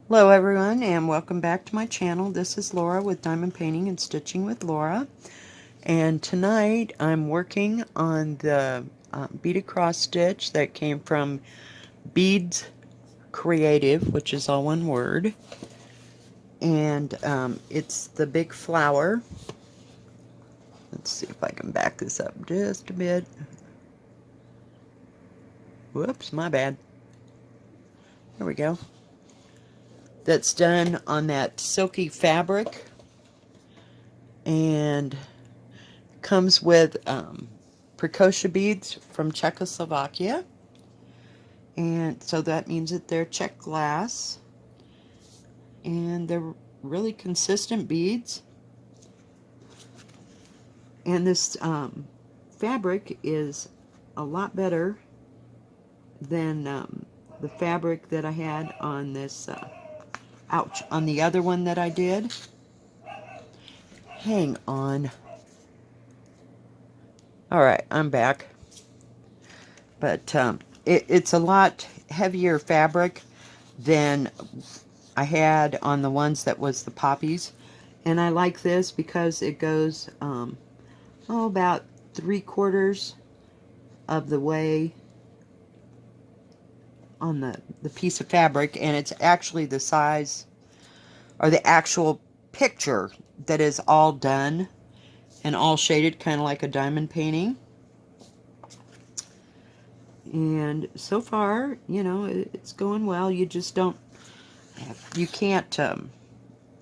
Hello everyone and welcome back to my channel. This is Laura with Diamond Painting and Stitching with Laura, and tonight I'm working on the beaded cross stitch that came from Beads Creative, which is all one word, and it's the big flower. Let's see if I can back this up just a bit. Whoops, my bad. There we go. That's done on that silky fabric and comes with preciosa beads from Czechoslovakia, and so that means that they're Czech glass, and they're really consistent beads. And this fabric is a lot better than the fabric that I had on this on the other one that I did. Hang on. Alright, I'm back. But it's a lot heavier fabric than I had on the ones that was the poppies. And I like this because it goes about 3/4 of the way on the piece of fabric, and it's actually the size, or the actual picture that is all done and all shaded, kind of like a diamond painting. And so far, you know, it's going well. You just don't, you can't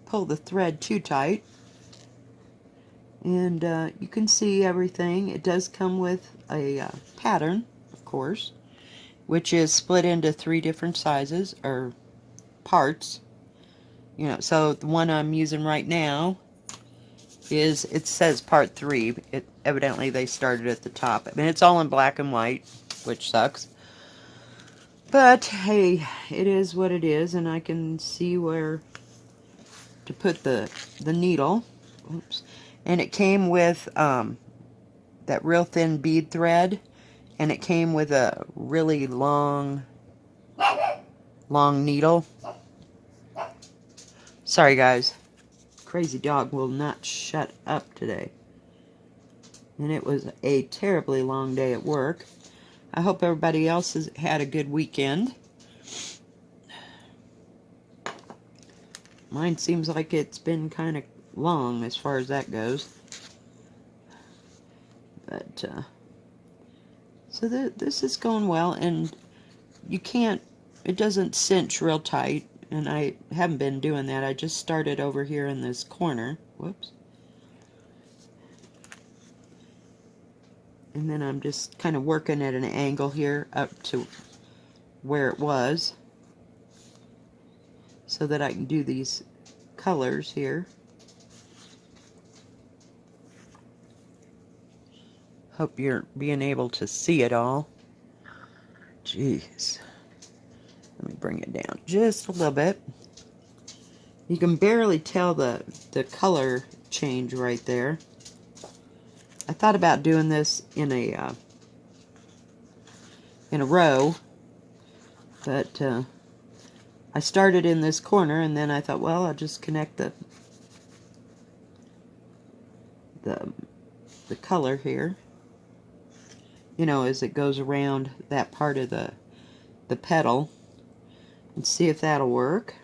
pull the thread too tight. And you can see everything. It does come with a pattern, of course, which is split into 3 different sizes, or parts. You know, so the one I'm using right now is, it says part 3. Evidently they started at the top. I mean, it's all in black and white, which sucks. But hey, it is what it is, and I can see where to put the needle. Oops. And it came with that real thin bead thread, and it came with a really long needle. Sorry guys, crazy dog will not shut up today. And it was a terribly long day at work. I hope everybody else has had a good weekend. Mine seems like it's been kind of long as far as that goes. But so this is going well, and you can't, it doesn't cinch real tight, and I haven't been doing that. I just started over here in this corner. Whoops. And then I'm just kind of working at an angle here up to where it was, so that I can do these colors here. Hope you're being able to see it all. Jeez. Let me bring it down just a little bit. You can barely tell the color change right there. I thought about doing this in a row, but I started in this corner, and then I thought, well, I'll just connect the color here, you know, as it goes around that part of the petal, and see if that'll work.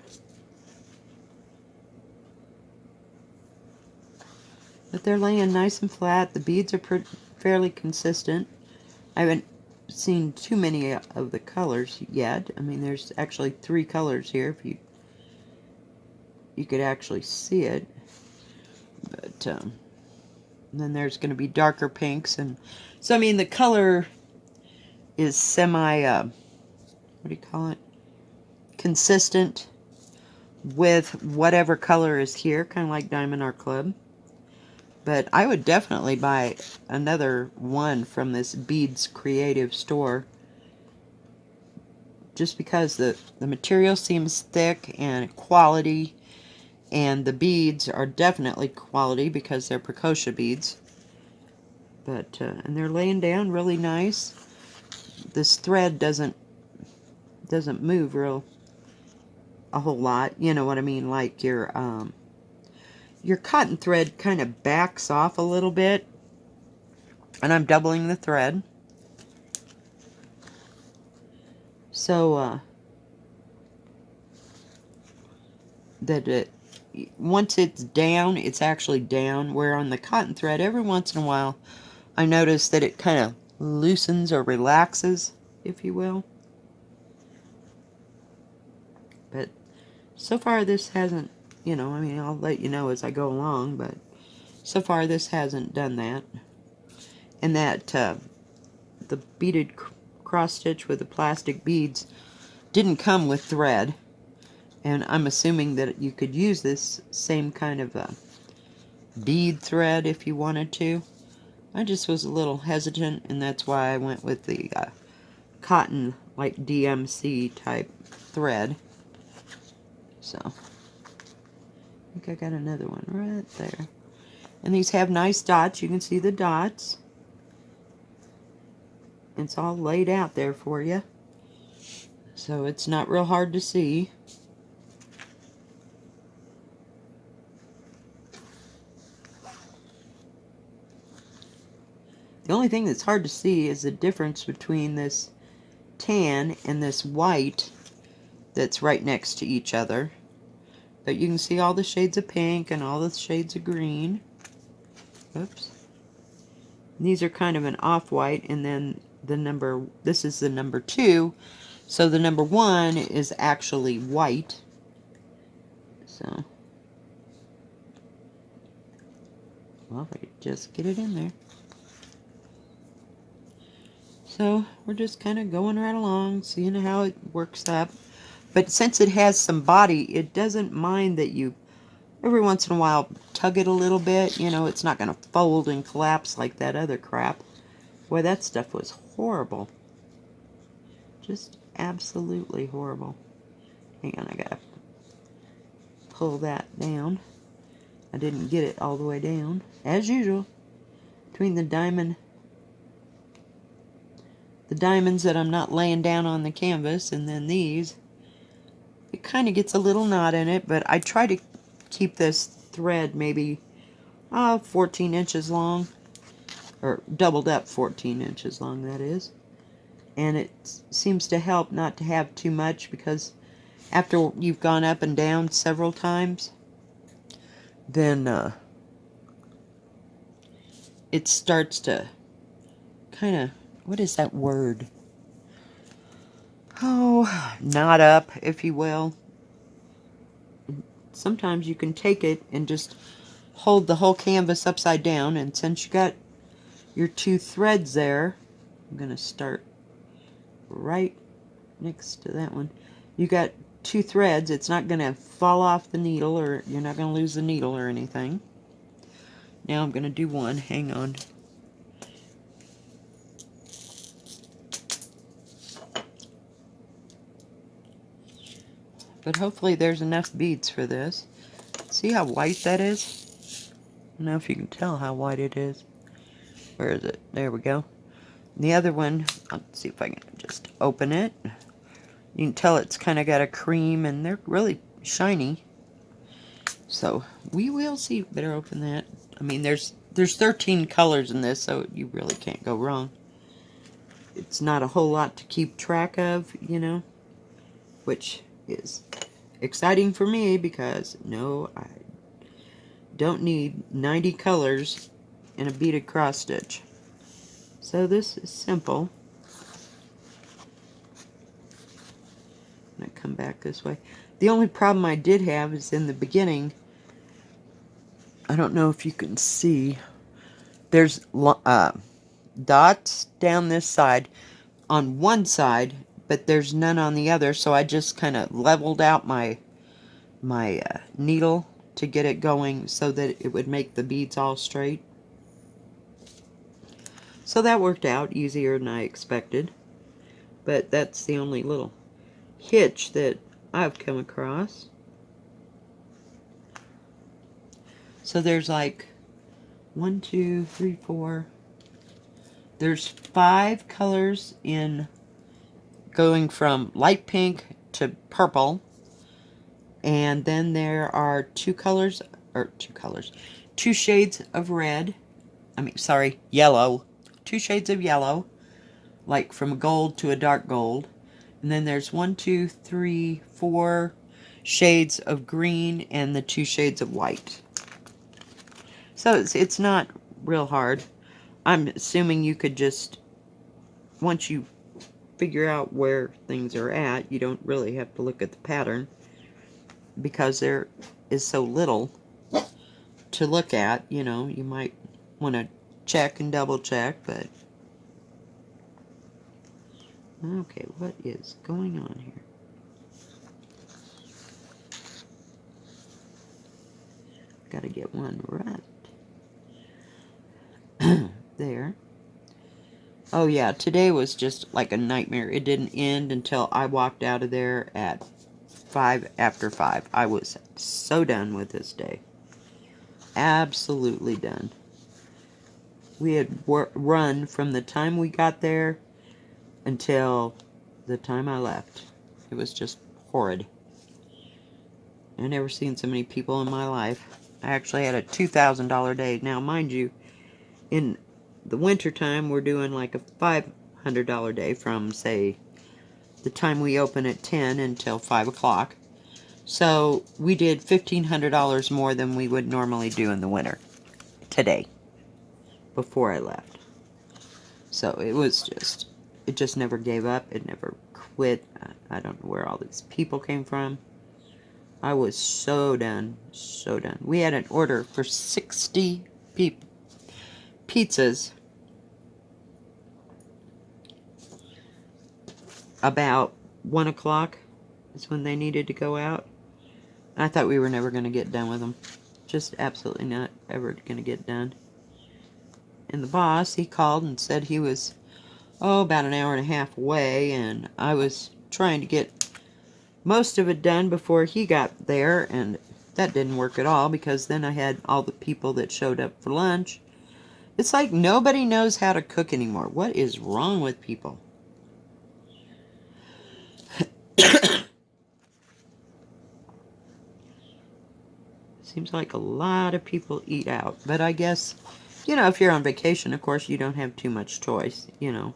But they're laying nice and flat. The beads are fairly consistent. I haven't seen too many of the colors yet. I mean, there's actually 3 colors here, if you could actually see it. But then there's going to be darker pinks, and so I mean the color is semi what do you call it, consistent with whatever color is here, kind of like Diamond Art Club. But I would definitely buy another one from this Beads Creative store, just because the material seems thick and quality, and the beads are definitely quality because they're preciosa beads. But and they're laying down really nice. This thread doesn't move real a whole lot. You know what I mean? Like your cotton thread kind of backs off a little bit. And I'm doubling the thread. So that once it's down, it's actually down. Where on the cotton thread, every once in a while, I notice that it kind of loosens or relaxes, if you will. But so far this hasn't, you know, I mean, I'll let you know as I go along, but so far this hasn't done that. And that the beaded cross stitch with the plastic beads didn't come with thread. And I'm assuming that you could use this same kind of bead thread if you wanted to. I just was a little hesitant, and that's why I went with the cotton, like DMC type thread. So, I think I got another one right there. And these have nice dots. You can see the dots. It's all laid out there for you. So it's not real hard to see. The only thing that's hard to see is the difference between this tan and this white that's right next to each other. But you can see all the shades of pink and all the shades of green. Oops. And these are kind of an off-white, and then this is the number 2. So the number 1 is actually white. So, well, if I could just get it in there. So we're just kind of going right along, seeing how it works up. But since it has some body, it doesn't mind that you, every once in a while, tug it a little bit. You know, it's not going to fold and collapse like that other crap. Boy, that stuff was horrible. Just absolutely horrible. Hang on, I got to pull that down. I didn't get it all the way down, as usual, between the diamonds that I'm not laying down on the canvas, and then these, it kind of gets a little knot in it, but I try to keep this thread maybe 14 inches long, or doubled up 14 inches long, that is. And it seems to help not to have too much, because after you've gone up and down several times, then it starts to kind of, what is that word? Oh, knot up, if you will. Sometimes you can take it and just hold the whole canvas upside down, and since you got your 2 threads there, I'm going to start right next to that one. You got 2 threads, it's not going to fall off the needle, or you're not going to lose the needle or anything. Now I'm going to do one, hang on. But hopefully there's enough beads for this. See how white that is? I don't know if you can tell how white it is. Where is it? There we go. And the other one, let's see if I can just open it. You can tell it's kind of got a cream, and they're really shiny. So we will see. Better open that. I mean, there's 13 colors in this, so you really can't go wrong. It's not a whole lot to keep track of, you know, which is exciting for me, because no, I don't need 90 colors in a beaded cross stitch. So this is simple. I'm going to come back this way. The only problem I did have is in the beginning, I don't know if you can see, there's dots down this side on one side, but there's none on the other, so I just kind of leveled out my needle to get it going so that it would make the beads all straight. So that worked out easier than I expected, but that's the only little hitch that I've come across. So there's like 1, 2, 3, 4. There's 5 colors in going from light pink to purple. And then there are two shades of red. Sorry, yellow. Two shades of yellow, like from a gold to a dark gold. And then there's 1, 2, 3, 4 shades of green and the 2 shades of white. So it's not real hard. I'm assuming you could just, once you figure out where things are at, you don't really have to look at the pattern, because there is so little to look at. You know, you might want to check and double check, but okay, what is going on here? Gotta get one right. There. Oh yeah, today was just like a nightmare. It didn't end until I walked out of there at 5 after 5. I was so done with this day. Absolutely done. We had run from the time we got there until the time I left. It was just horrid. I've never seen so many people in my life. I actually had a $2,000 day. Now, mind you, in the winter time, we're doing like a $500 day from, say, the time we open at 10 until 5 o'clock. So we did $1,500 more than we would normally do in the winter today, before I left. So it just never gave up. It never quit. I don't know where all these people came from. I was so done, so done. We had an order for 60 pizzas about 1 o'clock is when they needed to go out. I thought we were never going to get done with them. Just absolutely not ever going to get done. And the boss, he called and said he was, about an hour and a half away, and I was trying to get most of it done before he got there, and that didn't work at all, because then I had all the people that showed up for lunch. It's like nobody knows how to cook anymore. What is wrong with people? Seems like a lot of people eat out. But I guess, you know, if you're on vacation, of course, you don't have too much choice, you know,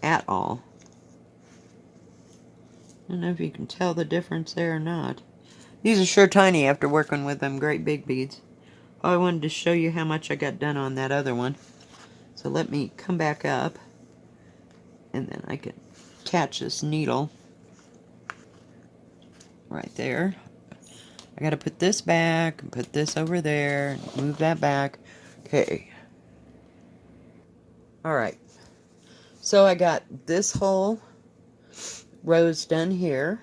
at all. I don't know if you can tell the difference there or not. These are sure tiny after working with them great big beads. Oh, I wanted to show you how much I got done on that other one. So let me come back up, and then I can attach this needle right there. I gotta put this back and put this over there, move that back. Okay. Alright. So I got this whole rows done here.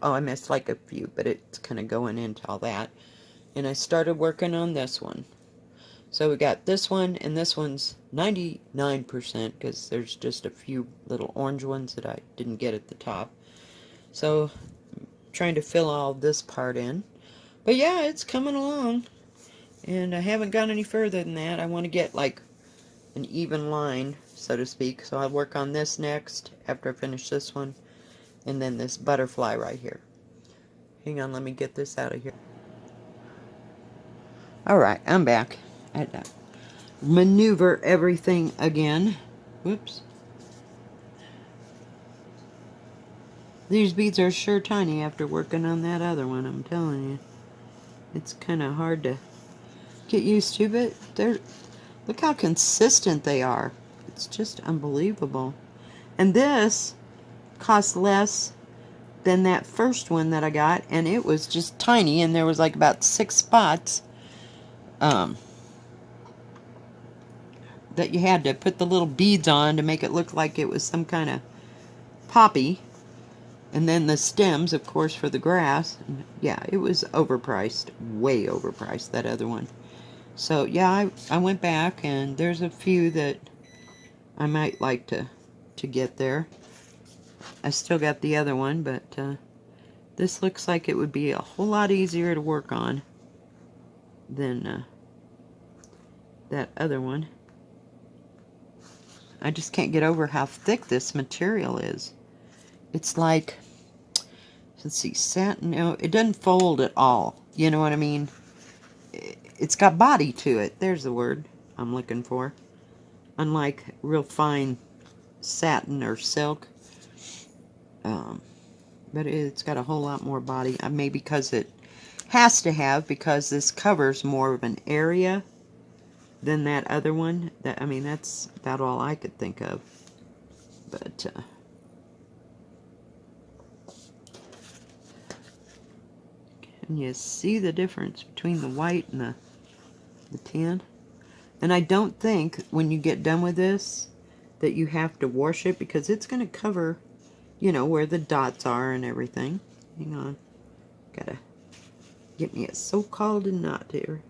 I missed like a few, but it's kind of going into all that. And I started working on this one. So we got this one, and this one's 99% because there's just a few little orange ones that I didn't get at the top. So I'm trying to fill all this part in. But yeah, it's coming along. And I haven't gone any further than that. I want to get like an even line, so to speak. So I'll work on this next after I finish this one. And then this butterfly right here. Hang on, let me get this out of here. Alright, I'm back. I had to maneuver everything again. Whoops. These beads are sure tiny after working on that other one, I'm telling you. It's kind of hard to get used to, but look how consistent they are. It's just unbelievable. And this costs less than that first one that I got, and it was just tiny, and there was like about 6 spots that you had to put the little beads on to make it look like it was some kind of poppy. And then the stems, of course, for the grass. Yeah, it was overpriced. Way overpriced, that other one. So, yeah, I went back, and there's a few that I might like to get there. I still got the other one, but this looks like it would be a whole lot easier to work on than that other one. I just can't get over how thick this material is. It's like Let's see, satin. No, it doesn't fold at all. You know what I mean? It's got body to it. There's the word I'm looking for. Unlike real fine satin or silk. But it's got a whole lot more body. Maybe because it has to have, because this covers more of an area than that other one. I mean, that's about all I could think of. But, can you see the difference between the white and the tan? And I don't think when you get done with this that you have to wash it, because it's going to cover, you know, where the dots are and everything. Hang on. Gotta get me a so-called knot here.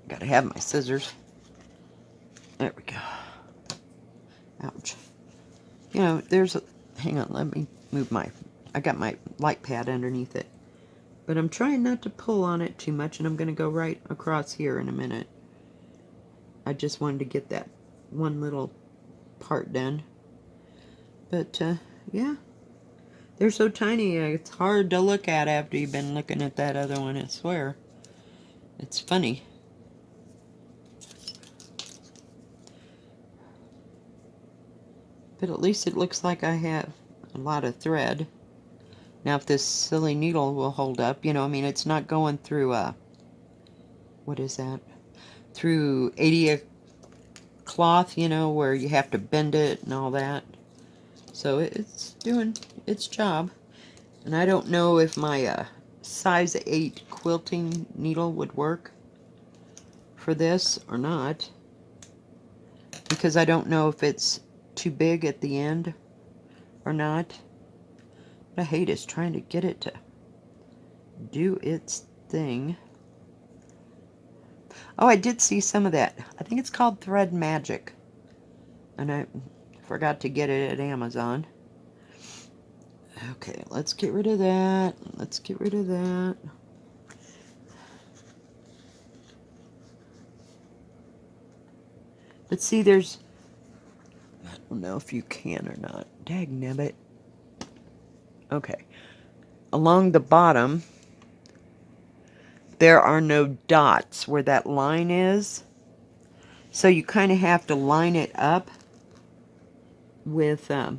Gotta have my scissors. There we go. Ouch. You know, there's a... Hang on, let me move my... I got my light pad underneath it. But I'm trying not to pull on it too much, and I'm going to go right across here in a minute. I just wanted to get that one little part done. But, yeah. They're so tiny, it's hard to look at after you've been looking at that other one, I swear. It's funny. But at least it looks like I have a lot of thread. Now if this silly needle will hold up, you know, I mean, it's not going through what is that? Through 80 cloth, you know, where you have to bend it and all that. So it's doing its job. And I don't know if my size 8 quilting needle would work for this or not, because I don't know if it's too big at the end or not. What I hate is trying to get it to do its thing. Oh, I did see some of that. I think it's called Thread Magic, and I forgot to get it at Amazon. Okay, let's get rid of that. Let's get rid of that. But see, there's... I don't know if you can or not. Dagnabbit. Okay. Along the bottom, there are no dots where that line is. So you kind of have to line it up with... I'll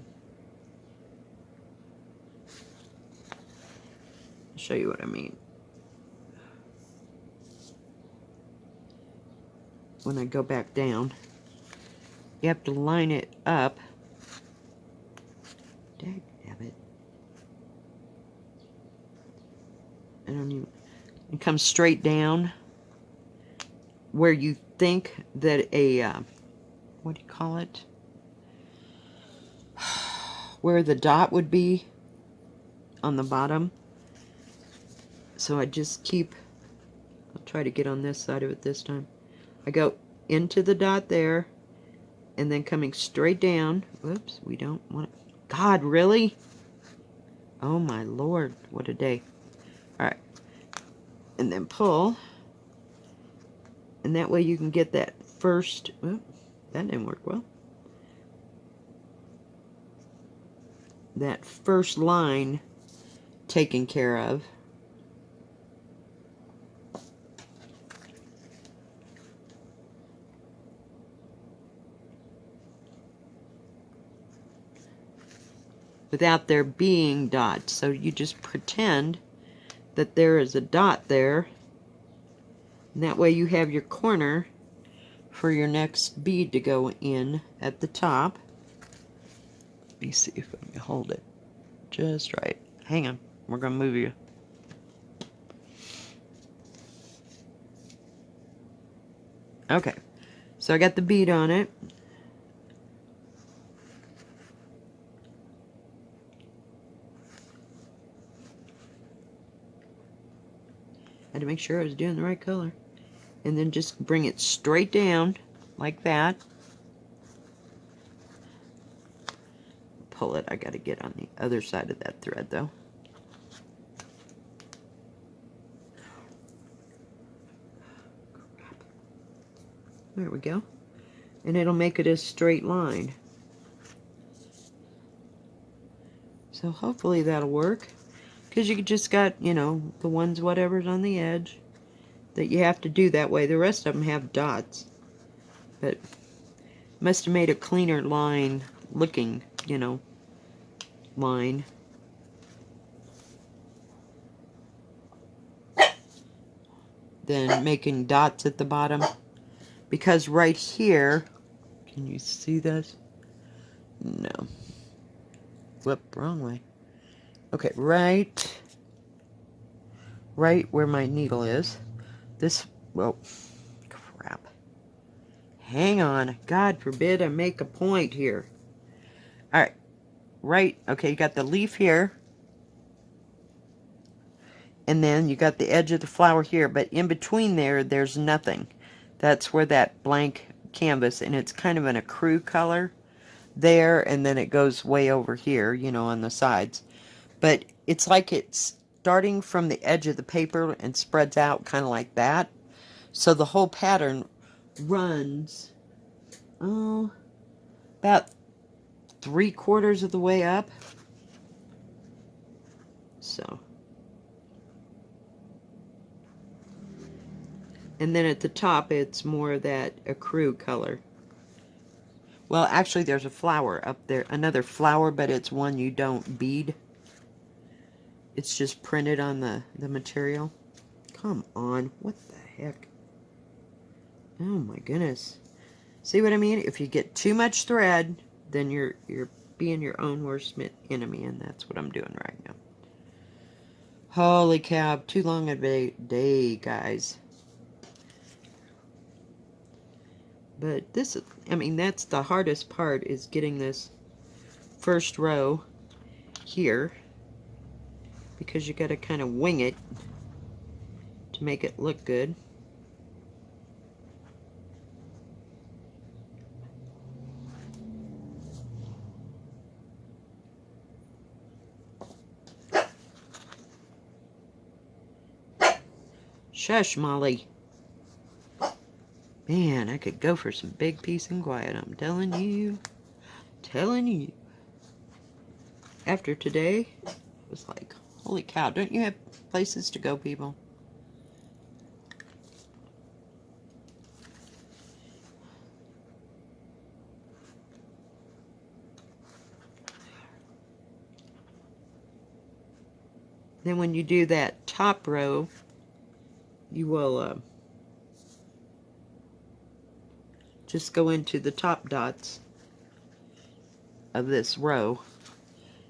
show you what I mean. When I go back down, you have to line it up. Dagnabbit. I don't even... It comes straight down where you think that a... what do you call it? Where the dot would be on the bottom. So I just keep... I'll try to get on this side of it this time. I go into the dot there, and then coming straight down. Whoops, we don't want it. God, really? Oh my Lord, what a day. Alright. And then pull. And that way you can get that first... Oh, that didn't work well. That first line taken care of. Without there being dots. So you just pretend that there is a dot there. And that way you have your corner for your next bead to go in at the top. Let me see if I can hold it just right. Hang on, we're going to move you. Okay, so I got the bead on it. I had to make sure I was doing the right color. And then just bring it straight down like that. Pull it. I got to get on the other side of that thread though. There we go. And it'll make it a straight line. So hopefully that'll work. Because you just got, you know, the ones whatever's on the edge that you have to do that way. The rest of them have dots. But must have made a cleaner line looking, you know, line. Than making dots at the bottom. Because right here, can you see this? No. Whoop, wrong way. Okay, right where my needle is. This, well, crap. Hang on. God forbid I make a point here. Alright, right, okay, you got the leaf here. And then you got the edge of the flower here, but in between there, there's nothing. That's where that blank canvas, and it's kind of an ecru color there, and then it goes way over here, you know, on the sides. But it's like it's starting from the edge of the paper and spreads out kind of like that. So the whole pattern runs, oh, about 3/4 of the way up. So. And then at the top, it's more of that ecru color. Well, actually, there's a flower up there. Another flower, but it's one you don't bead. It's just printed on the material. Come on. What the heck? Oh, my goodness. See what I mean? If you get too much thread, then you're being your own worst enemy, and that's what I'm doing right now. Holy cow. Too long a day, guys. But this, I mean, that's the hardest part, is getting this first row here, because you got to kind of wing it to make it look good. Shush, Molly. Man, I could go for some big peace and quiet, I'm telling you. Telling you. After today, it was like, holy cow, don't you have places to go, people? Then when you do that top row, you will just go into the top dots of this row,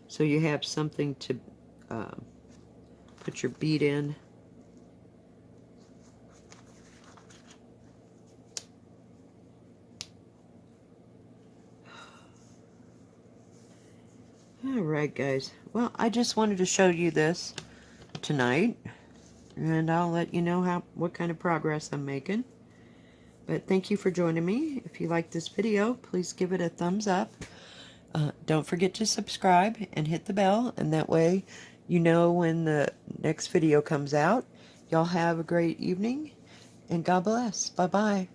so you have something to put your bead in. Alright, guys. Well, I just wanted to show you this tonight, and I'll let you know what kind of progress I'm making. But thank you for joining me. If you like this video, please give it a thumbs up. Don't forget to subscribe and hit the bell, and that way you know when the next video comes out. Y'all have a great evening, and God bless. Bye-bye.